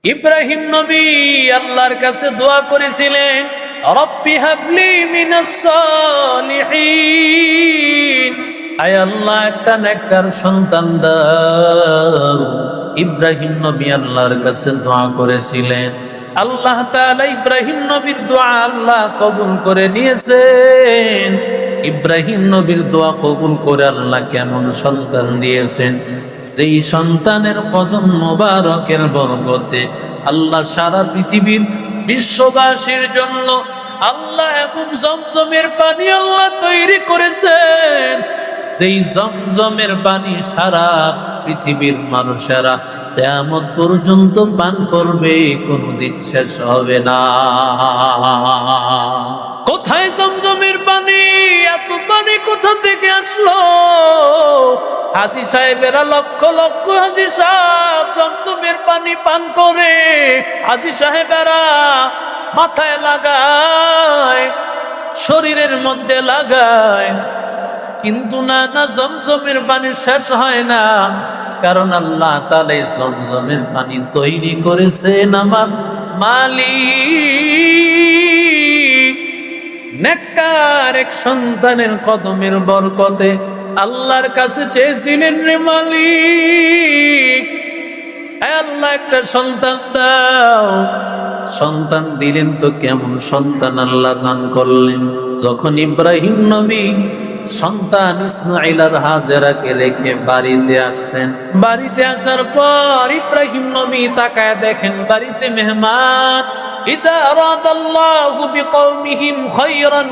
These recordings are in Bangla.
ইব্রাহিম নবী আল্লাহর কাছে দোয়া করেছিলেন, রব্বি হাবলি মিনাস সালিহিন, আয় আল্লাহ একটা নেককার সন্তান দাও। ইব্রাহিম নবী আল্লাহর কাছে দোয়া করেছিলেন, আল্লাহ তাআলা ইব্রাহিম নবীর দোয়া আল্লাহ কবুল করে নিয়েছেন। ইব্রাহিম নবীর দোয়া কবুল করে আল্লাহ কেমন সন্তান দিয়েছেন, যেই সন্তানের কদম মোবারকের বরকতে আল্লাহ সারা পৃথিবীর বিশ্ববাসীর জন্য আল্লাহ এবং জমজমের পানি আল্লাহ তৈরি করেছেন। সেই জমজমের পানি সারা পৃথিবীর মানুষেরা কিয়ামত পর্যন্ত পান করবে, কোনদিন শেষ হবে না। কোথায় জমজমের পানি? এত পানি কোথা থেকে আসলো? হাজী সাহেবেরা লক্ষ লক্ষ হাজী সাহেব জমজমের পানি পান করে। হাজী সাহেবেরা মাথায় লাগায়, শরীরের মধ্যে লাগায়, কিন্তু না জমজমের পানি শেষ হয় না। কারণ আল্লাহ তাআলা জমজমের পানি তৈরি করেছেন আমার মালিক। নেককার এক সন্তানের কদমের বরকতে আল্লাহর কাছে চেয়েছিলেন, রে মালিক আল্লাহ একটা সন্তান দাও। সন্তান দিলেন তো কেমন সন্তান আল্লাহ দান করলেন। যখন ইব্রাহিম নবী সন্তান ইসমাঈল আর হাজেরাকে রেখে বাড়িতে আসছেন, বাড়িতে আসার পর ইব্রাহিম নবী তাকায় দেখেন বাড়িতে মেহমান। ইযা আরাদাল্লাহু বিকওমিহিম খায়রান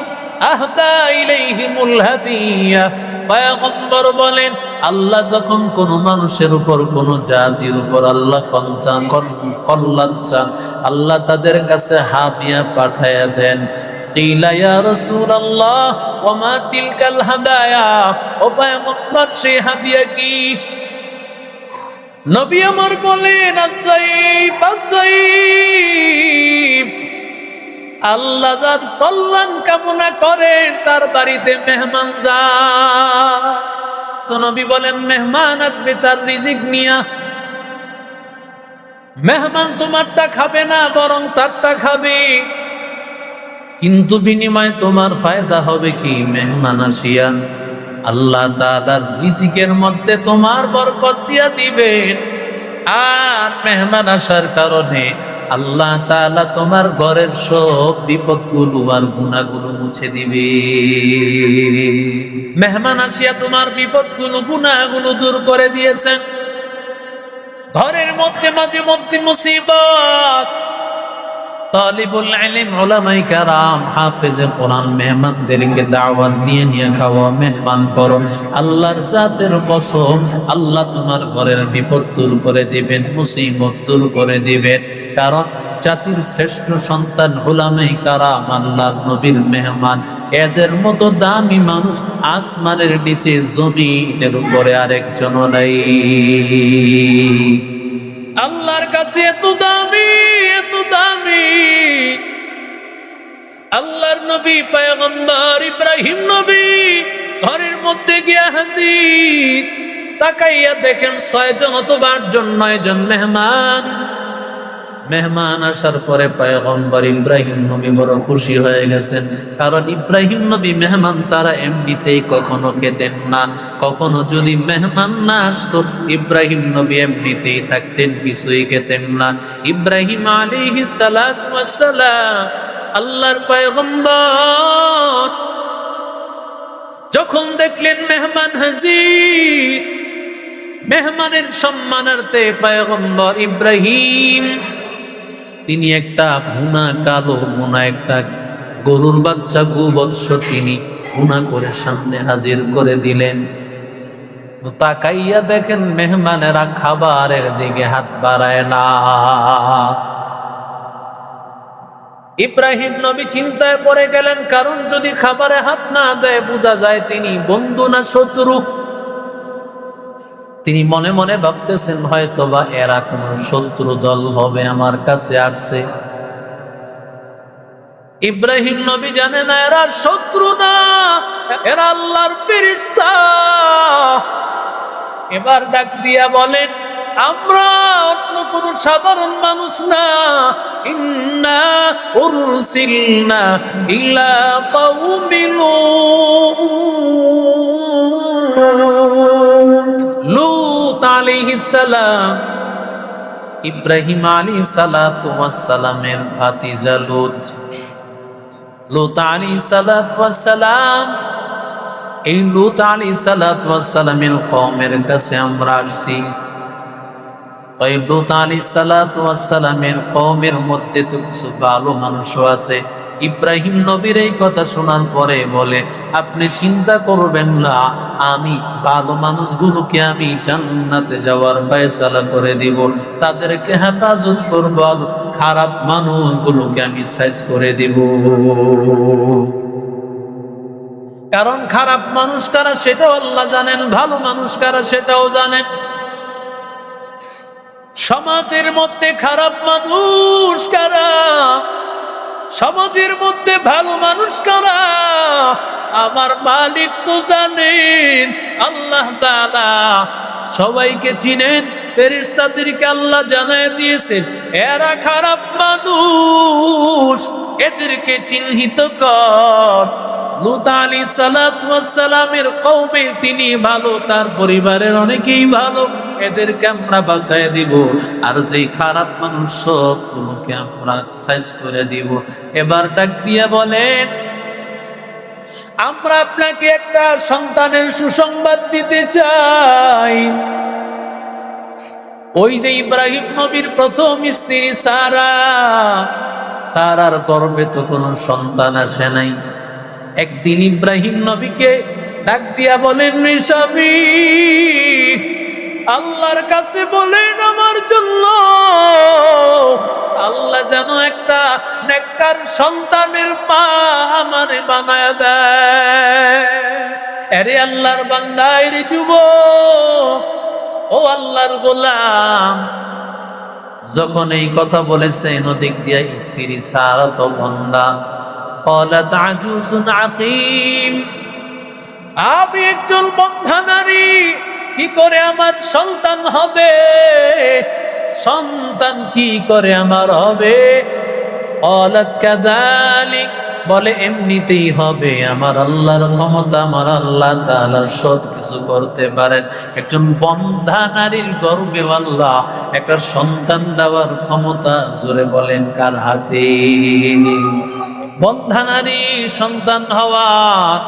আহদা ইলাইহিমুল হাদিয়া। পয়গম্বর বলেন, আল্লাহ যখন কোন মানুষের উপর, কোন জাতির উপর আল্লাহ কল্যাণ চান, আল্লাহ তাদের কাছে হাদিয়া পাঠায়া দেন। কিলা ইয়া রাসূলুল্লাহ ওয়া মা তিলকাল হাদায়া, ও পয়গম্বর সেই হাদিয়া কি? নবী আমার বলেন, আস-সাইফ আস-সাইফ। আল্লাহ যার কল্যাণ কামনা করেন তার বাড়িতে মেহমান যায়। তো নবী বলেন, মেহমান আসবে তার রিজিক নিয়া। মেহমান তোমারটা খাবে না, বরং তারটা খাবে। কিন্তু বিনিময়ে তোমার ফায়দা হবে কি? মেহমান আসিয়া আল্লাহ তাআলার রিজিকের মধ্যে তোমার বরকত দিয়া দিবেন। আর মেহমান আসার কারণে আল্লাহ তাআলা তোমার ঘরের সব বিপদগুলো আর গুনাহগুলো মুছে দিবে। মেহমান আসিয়া তোমার বিপদগুলো, গুনাহগুলো দূর করে দিয়েছেন। ঘরের মধ্যে মাঝে মধ্যে মুসিবত, তালিবুল ইলম, উলামায়ে কেরাম, হাফেজে কোরআন মেহমানদেরকে দাওয়াত নিয়ে খাওয়া, মেহমান করো। আল্লাহর জাতের কসম, আল্লাহ তোমার ঘরের বিপদ দূর করে দিবেন, মুসিবত দূর করে দিবেন। কারণ জাতির শ্রেষ্ঠ সন্তান উলামায়ে কেরাম, আল্লাহর নবীর মেহমান। এদের মতো দামি মানুষ আসমানের নিচে, জমিনের উপরে আরেকজনও নাই। আল্লাহর কাছে এত দামি, এত দামি। আল্লাহর নবী পয়গম্বর ইব্রাহিম নবী ঘরের মধ্যে গিয়া হাজির। তাকাইয়া দেখেন 6 জন অথবা 8 জন, 9 জন মেহমান। মেহমান আসার পরে পয়গম্বর ইব্রাহিম নবী বড় খুশি হয়ে গেছেন। কারণ ইব্রাহিম নবী মেহমান ছাড়া এমনিতেই কখনো খেতেন না। কখনো যদি মেহমান না আসতো, ইব্রাহিম নবী এমনিতেই থাকতেন, কিছুই খেতেন না। ইব্রাহিম আলাইহিস সালাতু ওয়াস সালাম, আল্লাহর পয়গম্বর, যখন দেখলেন মেহমান হাজির, মেহমানের সম্মানার্থে পয়গম্বর ইব্রাহিম তিনি একটা ভুনা, কালো ভুনা একটা গরুর বাচ্চা, গোবৎস তিনি ভুনা করে সামনে হাজির করে দিলেন। তাকাইয়া দেখেন মেহমানেরা খাবারের দিকে হাত বাড়ায় না। ইব্রাহিম নবী চিন্তায় পড়ে গেলেন, কারণ যদি খাবারে হাত না দেয় বোঝা যায় তিনি বন্ধু না শত্রু। তিনি মনে মনে ভাবতেছেন, হয়তোবা এরা কোন শত্রু দল হবে, আমার কাছে আসছে। ইব্রাহিম নবী জানে না এরা শত্রু না, এরা আল্লাহর ফেরেশতা। এবার ডাক দিয়া বলেন, আমরা আপনি কোন সাধারণ মানুষ না। ইন্না উরসিলনা ইলা কওমিন লূত আলাইহিস সালাম, ইব্রাহিম আলাইহিস সালাতু ওয়াস সালামের ভাতিজা লূত। লূত আলাইহিস সালাতু ওয়াস সালাম, এই লূত আলাইহিস সালাতু ওয়াস সালামের কওমের কাছে আমরা আসছি। ওই লূত আলাইহিস সালাতু ওয়াস সালামের কওমের মধ্যে তো কিছু ভালো মানুষও আছে। ইব্রাহিম নবীর এই কথা শোনার পরে বলে, আপনি চিন্তা করবেন না, আমি ভালো মানুষগুলোকে আমি জান্নাতে যাওয়ার ফয়সালা করে দিব, তাদেরকে হেফাজত করব, খারাপ মানুষগুলোকে আমি সাইজ করে দিব। কারণ খারাপ মানুষ কারা সেটাও আল্লাহ জানেন, ভালো মানুষ কারা সেটাও জানেন। সমাজের মধ্যে খারাপ মানুষ কারা, সমাজের মধ্যে ভালো মানুষ কারা, আমার মালিক তো জানেন, আল্লাহ তাআলা সবাইকে চিনেন। ফেরেশতাদেরকে আল্লাহ জানায় দিয়েছেন এরা খারাপ মানুষ, এদেরকে চিহ্নিত কর। লূত আলাইহিস সালাতু ওয়াস সালামের কওমে তিনি ভালো, তার পরিবারের অনেকেই ভালো, এদেরকে আমরা বাঁচায় দিব, আর যেই খারাপ মানুষ সবগুলোকে আমরা সাইজ করে দিব। এবার ডাক দিয়া বলেন, আমরা আপনাকে একটা সন্তানের সুসংবাদ দিতে চাই। ওই যে ইব্রাহিম নবীর প্রথম স্ত্রী সারা, সারার গর্ভে তো কোনো সন্তান আসে নাই। একদিন ইব্রাহিম নবীকে ডাক দিয়া বলেন, স্বামী আল্লাহর কাছে বলেন আমার জন্য আল্লাহ যেন একটা নেককার সন্তানের মা আমারে বানায় দেয়। আরে আল্লাহর বান্দা, রে যুবক, ও আল্লাহর গোলাম, যখন এই কথা বলেছেন ওদিক দিয়া স্ত্রী সারা তো বন্দা, قالت عجوز عقيم, আমি একজন বন্ধা নারী, কি করে আমার সন্তান হবে, সন্তান কি করে আমার হবে। قالت كذلك, বলে এমনিতেই হবে, আমার আল্লাহর ক্ষমতা, আমার আল্লাহ তাআলা সব কিছু করতে পারেন। একজন বন্ধা নারীর গর্ভে আল্লাহ একটা সন্তান দেওয়ার ক্ষমতা, জোরে বলেন কার হাতে। বন্ধা নারী সন্তান হওয়ার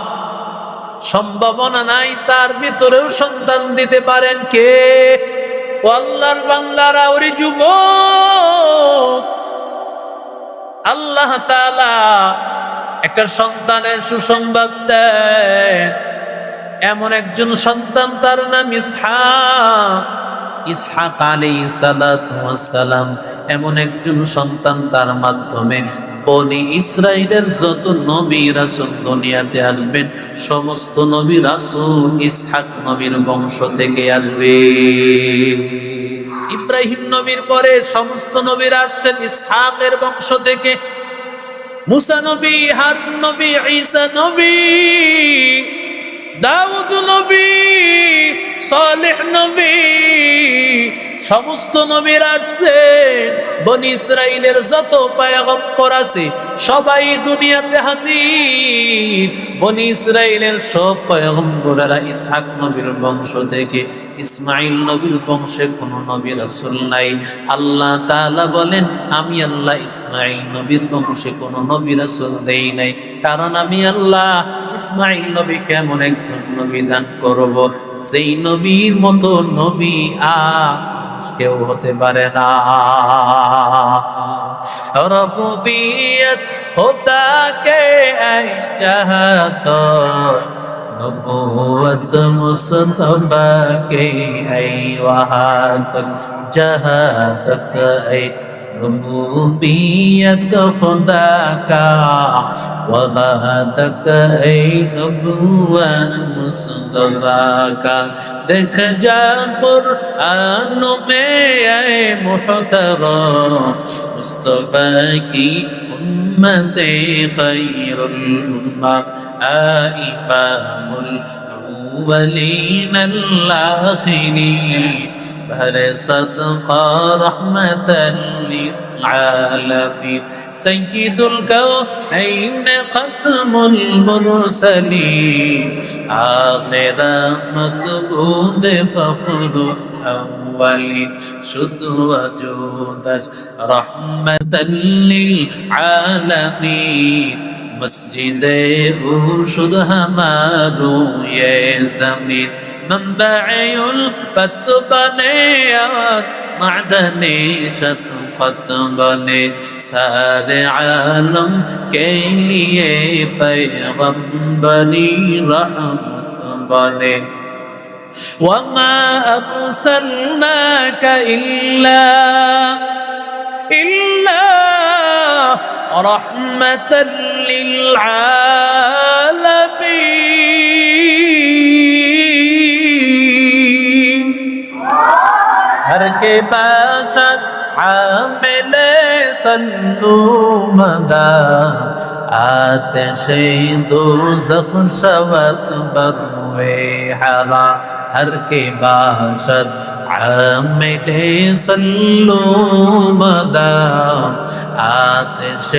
সম্ভাবনা নাই, তার ভিতরেও সন্তান দিতে পারেন কে? ও আল্লাহর বান্দারা, ওরে যুবক, আল্লাহ তাআলা একটা সন্তানের সুসংবাদ দেন। এমন একজন সন্তান, তার নাম ইসহাক। ইসহাক আলাইহিস সালাতু ওয়াস সালাম এমন একজন সন্তান, তার মাধ্যমে বনি ইসরাইলের যত নবী রাসূল দুনিয়াতে আসবেন, সমস্ত নবী রাসূল ইসহাক নবীর বংশ থেকে আসবে। ইব্রাহিম নবীর পরে সমস্ত নবীরা আসছেন ইসহাকের বংশ থেকে। মুসা নবী, হারুন নবী, ঈসা নবী, দাউদ নবী, সালেহ নবী, সমস্ত নবীরা আসছেন। বনি ইসরাইলের যত পয়গম্বর আছে সবাই দুনিয়াতে হাজির। বনি ইসরাইলের সব পয়গম্বরেরা ইসহাক নবীর বংশ থেকে। ইসমাইল নবীর বংশে কোনো নবী রাসূল নাই। আল্লাহ তাআলা বলেন, আমি আল্লাহ ইসমাইল নবীর বংশে কোনো নবী রাসূল দেই নাই, কারণ আমি আল্লাহ ইসমাইল নবীকে এমন একজন নবী দান করব যেই নবীর মতো নবী কেউ হতে পারে না। রব্বিয়ত খোদা কে এই চাহত, নবুয়ত মুস্তফা কে এই ওয়াহাত, জাহাত এই ربوبیت خدا کا وحدت اے نبوت مصطفیٰ کا دیکھ جا قرآن میں اے محترم مصطفیٰ کی امت خیر الامہ امام الأولين الآخرين بر صدقة رحمة للعالمين سيد الكونين ختم المرسلين آخر مطبوع فخذ أولي شد وجودش رحمة للعالمين مسجد اوشد ہمارو یہ زمین منبع الفت بنے اور معدن شفقت بنے سارے عالم کے لیے پیغمبری رحمت بنے وما أرسلناك إلا رحمة للعالمين ہر کے باشد عامل سنو مدى آتش دوزخ شوت بروے حرا ہر کے باشد عامل سنو مدى آتش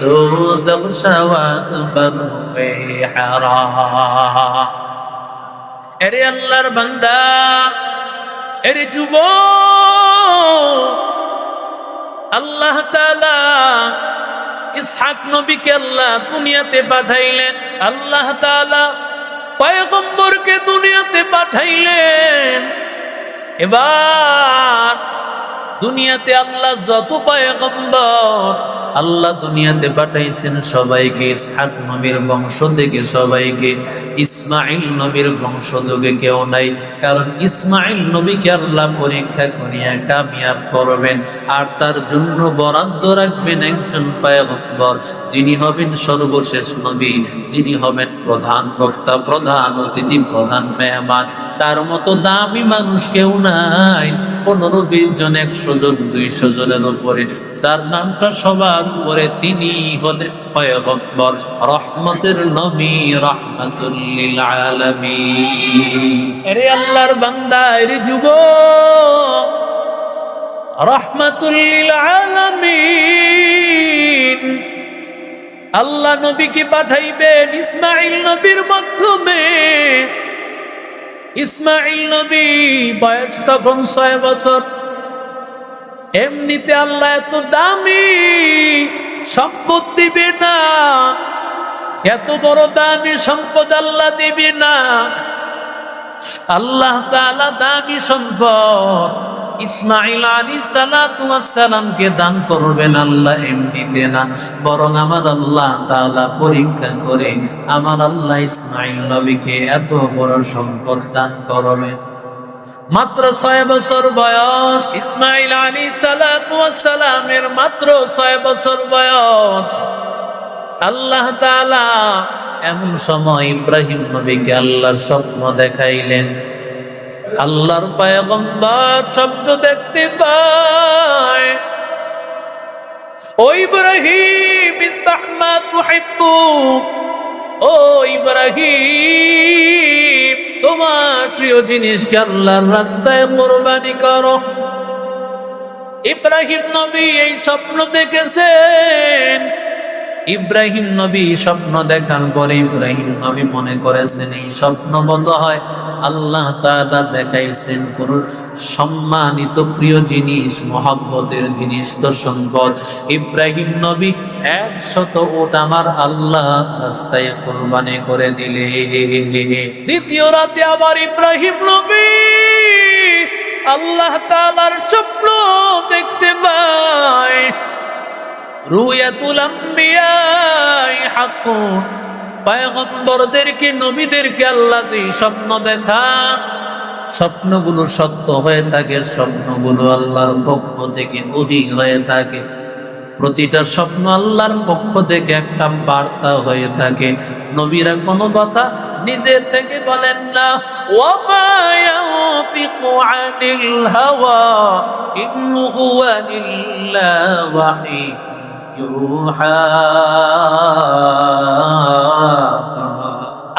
دوزخ شوت بروے حرا ارے اللہ بندہ ارے যুবক আল্লাহ তাআলা ইসহাক নবীকে আল্লাহ দুনিয়াতে পাঠাইলেন আল্লাহ তাআলা পয়গম্বরকে দুনিয়াতে পাঠাইলেন এবার দুনিয়াতে আল্লাহ যত পয়গম্বর আল্লাহ দুনিয়াতে পাঠাইছেন সবাইকে ইসহাক নবীর বংশ থেকে সবাইকে ইসমাঈল নবীর বংশ থেকে কেউ নাই কারণ ইসমাঈল নবীকে আল্লাহ পরীক্ষা করিয়া কামিয়াব করবেন আর তার জন্য বরাদ্দ রাখবেন একজন পয়গম্বর যিনি হবেন সর্বশেষ নবী যিনি হবেন প্রধান বক্তা প্রধান অতিথি প্রধান মেহমান তার মতো দামি মানুষ কেউ নাই 15-20 জন 100 জন 200 জনের উপরে যার নামটা সবার উপরে তিনি হলেন পয়গম্বর রহমতের নবী রাহমাতুল লিল আলামিন আরে আল্লাহর বান্দা এর যুবক রাহমাতুল লিল আলামিন আল্লাহ নবীকে পাঠাইবেন ইসমাঈল নবীর মাধ্যমে ইসমাঈল নবী বয়স তখন 6 বছর এমনিতে আল্লাহ এত দামি সম্পদ দিবে না এত বড় দামি সম্পদ আল্লাহ দিবে না আল্লাহ তাআলা দামি সম্পদ ইসমাঈল আলাইহিস সালাতু ওয়াস সালামকে দান করবেন আল্লাহ এমনিতে না বরং আমার আল্লাহ তাআলা পরীক্ষা করে আমার আল্লাহ ইসমাঈল নবীকে এত বড় সম্পদ দান করবেন মাত্র 6 বছর বয়স ইসমাঈল আলাইহিস সালাতু ওয়াস সালামের মাত্র 6 বছর বয়স আল্লাহ তাআলা এমন সময় ইব্রাহিম নবীকে আল্লাহর স্বপ্ন দেখাইলেন আল্লাহর পয়গম্বর স্বপ্ন দেখতে পায় ও ইব্রাহিম ইসতাহমা তুহিব্বু ও ইব্রাহিম তোমার প্রিয় জিনিসকে আল্লাহর রাস্তায় কুরবানি করো ইব্রাহিম নবী এই স্বপ্ন দেখেছেন ইব্রাহিম নবী স্বপ্ন দেখার পরে ইব্রাহিম নবী মনে করেছেন এই স্বপ্ন বন্ধ হয় আল্লাহ তাআলা দেখাইছেন কোন সম্মানিত প্রিয় জিনিস মহব্বতের জিনিস তো সম্পদ ইব্রাহিম নবী 100 উট আমার আল্লাহ রাস্তায় কুরবানি করে দিলেন দ্বিতীয় রাতে আবার ইব্রাহিম নবী আল্লাহ তাআলার স্বপ্ন দেখতে পায় রুয়াতুল আম্বিয়া হাক্কুন পয়গম্বরদেরকে নবীদেরকে আল্লাহ যে স্বপ্ন দেখান স্বপ্নগুলো সত্য হয়ে থাকে স্বপ্নগুলো আল্লাহর পক্ষ থেকে ওহী হয়ে থাকে প্রতিটা স্বপ্ন আল্লাহর পক্ষ থেকে একটা বার্তা হয়ে থাকে নবীরা কোনো কথা নিজের থেকে বলেন না ওয়ামা ইয়াতিকু আনিল হাওয়া ইন হুয়া ইল্লা ওয়াহী ইউহা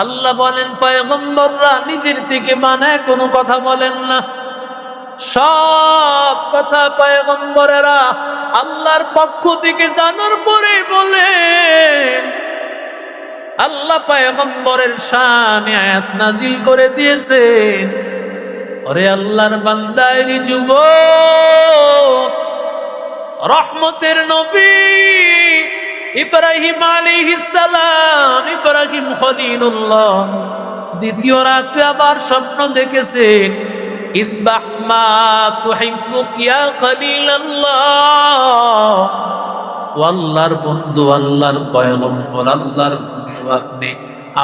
আল্লাহ বলেন পয়গম্বররা নিজের থেকে বানায় কোনো কথা বলেন না, সব কথা পয়গম্বরেরা আল্লাহর পক্ষ থেকে জানার পরে বলে। আল্লাহ পয়গম্বরের শানে আয়াত নাজিল করে দিয়েছেন, ওরে আল্লাহর বান্দায়রি যুবক, রহমতের নবী ইব্রাহিম আলাইহিস সালাম, ইব্রাহিম খলিলুল্লাহ দ্বিতীয় রাতে আবার স্বপ্ন দেখেছেন, ইযবাহ মা তুহিব্বুক ইয়া খলিলাল্লাহ, আল্লাহর বন্ধু, আল্লাহর পয়গম্বর, আল্লাহর বন্ধু আপনি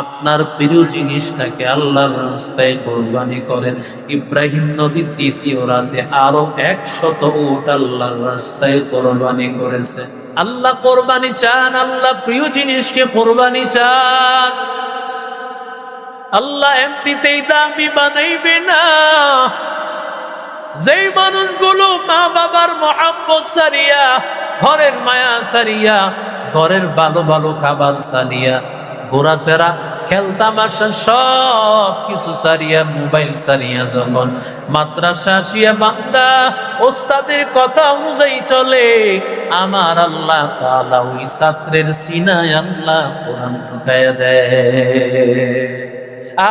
আপনার প্রিয় জিনিসটাকে আল্লাহর রাস্তায় কোরবানি করেন। ইব্রাহিম নবী দ্বিতীয় রাতে আরো 100 উট আল্লাহর রাস্তায় কোরবানি করেছে। আল্লাহ কোরবানি চান, আল্লাহ প্রিয় জিনিসকে কোরবানি চান। আল্লাহ এমনিতেই দামি বানাইবে না। যেই মানুষগুলো মা বাবার মহব্বত সারিয়া, ঘরের মায়া সারিয়া, ঘরের ভালো ভালো খাবার সারিয়া, ঘোরাফেরা খেলতামাশা সব কিছু সারিয়া, মোবাইল সারিয়া যখন মাদ্রাসা আসিয়া বান্দা ওস্তাদের কথা অনুযায়ী চলে, আমার আল্লাহ তাআলা ওই ছাত্রের সিনায় আল্লাহ কোরআন ঢুকাইয়া দেয়।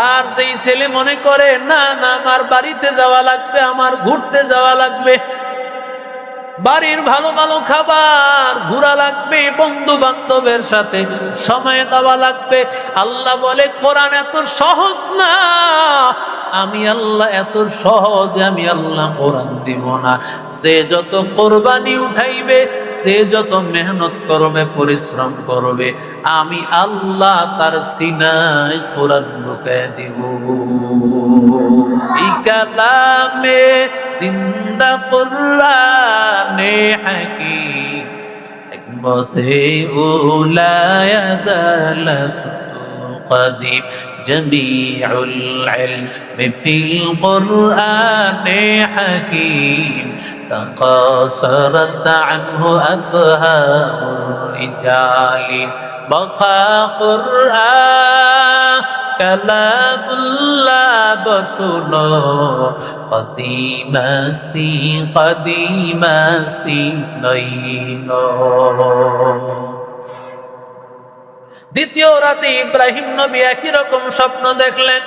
আর যেই ছেলে মনে করে না না আমার বাড়িতে যাওয়া লাগবে, আমার ঘুরতে যাওয়া লাগবে, বাড়ির ভালো ভালো খাবার, ঘোরা লাগবে, বন্ধু বান্ধবের সাথে সময় দেওয়া লাগবে, আল্লাহ বলে কোরআন এত সহজ না, আমি আল্লাহ এত সহজে আমি আল্লাহ কোরআন দিব না। সে যত কোরবানি উঠাইবে, সে যত মেহনত করবে, পরিশ্রম করবে, আমি আল্লাহ তার সিনায় কোরআন ঢুকায় দিব। এই কালামে জিন্দা কোরআনে হাকিম, হিকমতে উলা ইয়াজাল قديم جميع العلم في القرآن حكيم تقاصرت عنه أفهام الرجال بقى قرآن كلام الله بسنو قديم استی نينو। দ্বিতীয় রাতে ইব্রাহিম নবী একই রকম স্বপ্ন দেখলেন।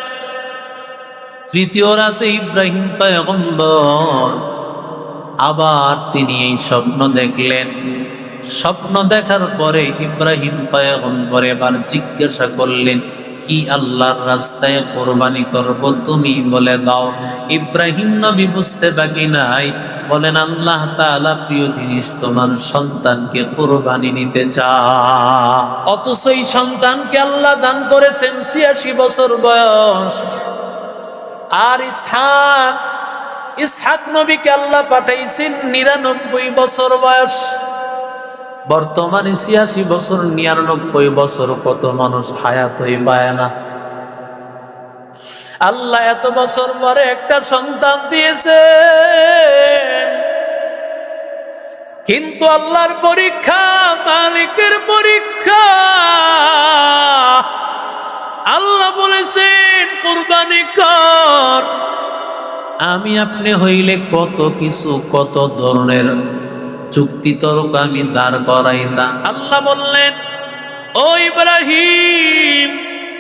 তৃতীয় রাতে ইব্রাহিম পয়গম্বর আবার তিনি এই স্বপ্ন দেখলেন। স্বপ্ন দেখার পরে ইব্রাহিম পয়গম্বর এবার জিজ্ঞাসা করলেন, কি আল্লাহর রাস্তায় কোরবানি করব, তুমি বলে দাও। ইব্রাহিম নবী বুঝতে বাকি নাই, বলেন আল্লাহ তাআলা প্রিয় জিনিস তোমার সন্তানকে কোরবানি নিতে চায়। অথচ এই সন্তানকে আল্লাহ দান করেছেন 86 বছর বয়স। আর ইসহাক নবীকে আল্লাহ পাঠাইছেন 99 বছর বয়স। বর্তমানে 86 বছর, 99 বছর, কত মানুষ হায়াতই পায় না। আল্লাহ এত বছর পরে একটা সন্তান দিয়েছেন, কিন্তু আল্লাহর পরীক্ষা, মালিকের পরীক্ষা। আল্লাহ বলেছেন কুরবানি কর। আমি আপনি হইলে কত কিছু, কত ধরনের চুক্তি তর্ক আমি দাঁড় করাইতাম। আল্লাহ বললেন, ও ইব্রাহিম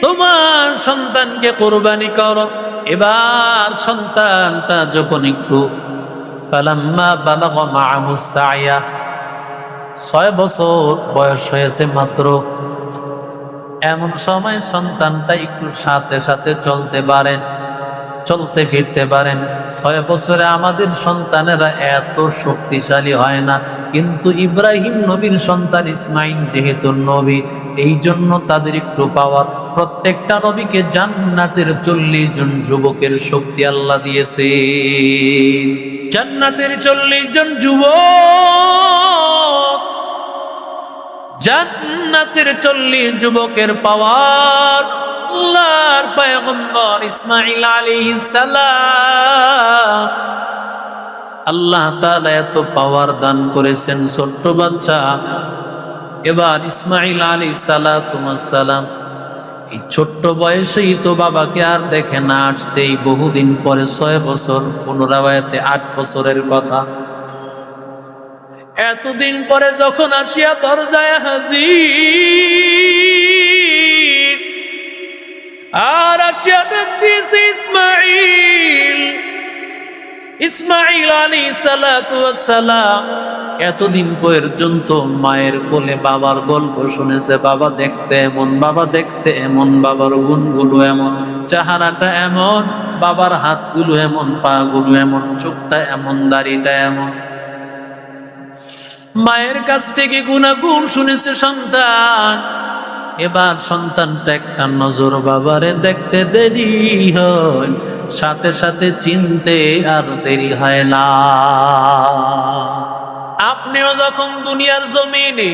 তোমার সন্তানকে কোরবানি করো। এবার সন্তানটা যখন একটু ফালাম্মা বালাগা মাআহু সায়া, 6 বছর বয়স হয়েছে মাত্র, এমন সময় সন্তানটা একটু সাথে সাথে চলতে পারেন, চলতে ফিরতে পারেন। 6 বছরে আমাদের সন্তানেরা এত শক্তিশালী হয় না, কিন্তু ইব্রাহিম নবীর সন্তান ইসমাইল যেহেতু নবী, এই জন্য তাদের একটু পাওয়ার। প্রত্যেকটা নবীকে জান্নাতের 40 জন যুবকের শক্তি আল্লাহ দিয়েছে। জান্নাতের 40 জন যুবক, জান্নাতের 40 যুবকের পাওয়ার আল্লাহর পয়গম্বর ইসমাঈল আলাইহিস সালাম আল্লাহ তাআলা এত পাওয়ার দান করেছেন। ছোট্ট বাচ্চা, এবার ইসমাঈল আলাইহিস সালাম এই ছোট্ট বয়সেই তো বাবাকে আর দেখে না, সেই বহুদিন পরে 6 বছর, 15 8 বছরের কথা। এতদিন পরে যখন আসিয়া দরজায় হাজির, আর আসিয়া দেখতেছি ইসমাঈল আলাইহিস সালাতু ওয়াস সালাম এতদিন পর্যন্ত মায়ের কোলে বাবার গল্প শুনেছে। বাবা দেখতে এমন, বাবা দেখতে এমন, বাবার গুণগুলো এমন, চেহারাটা এমন, বাবার হাতগুলো এমন, পা গুলো এমন, চোখটা এমন, দাড়িটা এমন। মায়ের কাছ থেকে গুণাগুণ শুনেছে সন্তান। এবার সন্তানটা একটা নজর বাবারে দেখতে দেরি হয়, সাথে সাথে চিনতে আর দেরি হয় না। আপনিও যখন দুনিয়ার জমিনে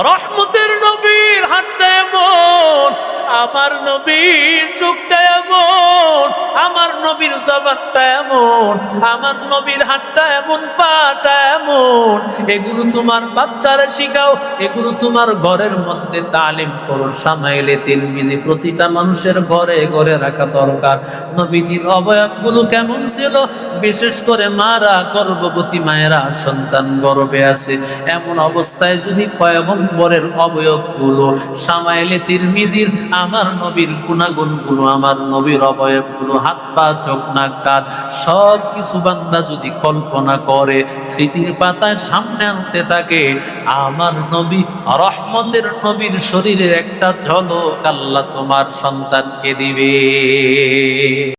রহমতের নবীর হাতটা এমন, আমার নবীর চোখটা এমন, আমার নবীর জবানটা এমন, আমার নবীর হাতটা এমন, পাটা এমন, এগুলো তোমার বাচ্চারা শিখাও, এগুলো তোমার ঘরের মধ্যে তালিম করো। সামাইলে তিরমিজি প্রতিটা মানুষের ঘরে ঘরে রাখা দরকার। নবীজির অবয়বগুলো কেমন ছিল, বিশেষ করে মারা, গর্ভবতী মায়েরা, সন্তান গর্ভে আছে, এমন অবস্থায় যদি পয়গম্বরের অবয়বগুলো, সামাইলে তিরমিজির আমার নবীর গুণাগুণগুলো, আমার নবীর অবয়বগুলো, হাত পা চোখ নাক কান সব কিছু বান্দা যদি কল্পনা করে, স্মৃতির পাতায় সামনে আনতে থাকে, আমার নবী রহমতের নবীর শরীরের একটা ঝলক আল্লাহ তোমার সন্তানকে দিবে।